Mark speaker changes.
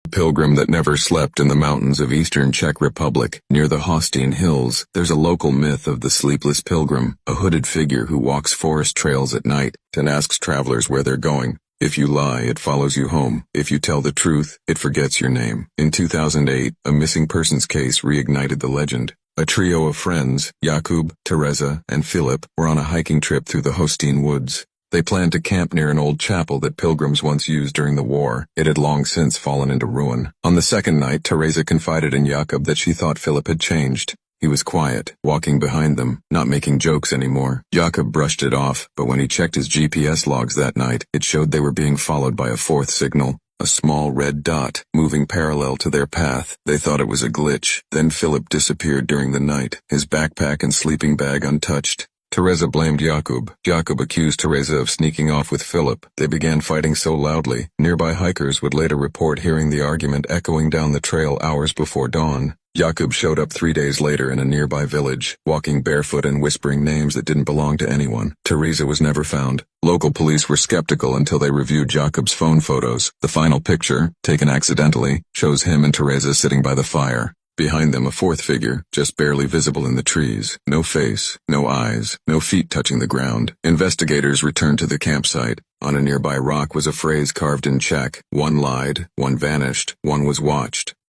Speaker 1: Pilgrim that never slept in the mountains of eastern Czech Republic, near the Hostine Hills, there's a local myth of the Sleepless Pilgrim, a hooded figure who walks forest trails at night and asks travelers where they're going. If you lie, it follows you home. If you tell the truth, it forgets your name. In 2008, a missing persons case reignited the legend. A trio of friends, Jakub, Teresa, and Philip, were on a hiking trip through the Hostine woods. They planned to camp near an old chapel that pilgrims once used during the war. It had long since fallen into ruin. On the second night, Teresa confided in Jakub that she thought Philip had changed. He was quiet, walking behind them, not making jokes anymore. Jakub brushed it off, but when he checked his GPS logs that night, it showed they were being followed by a fourth signal. A small red dot, moving parallel to their path. They thought it was a glitch. Then Philip disappeared during the night, his backpack and sleeping bag untouched. Teresa blamed Jakub. Jakub accused Teresa of sneaking off with Philip. They began fighting so loudly, nearby hikers would later report hearing the argument echoing down the trail hours before dawn. Jakub showed up 3 days later in a nearby village, walking barefoot and whispering names that didn't belong to anyone. Teresa was never found. Local police were skeptical until they reviewed Jakub's phone photos. The final picture, taken accidentally, shows him and Teresa sitting by the fire. Behind them a fourth figure, just barely visible in the trees. No face, no eyes, no feet touching the ground. Investigators returned to the campsite. On a nearby rock was a phrase carved in Czech. One lied, one vanished, one was watched.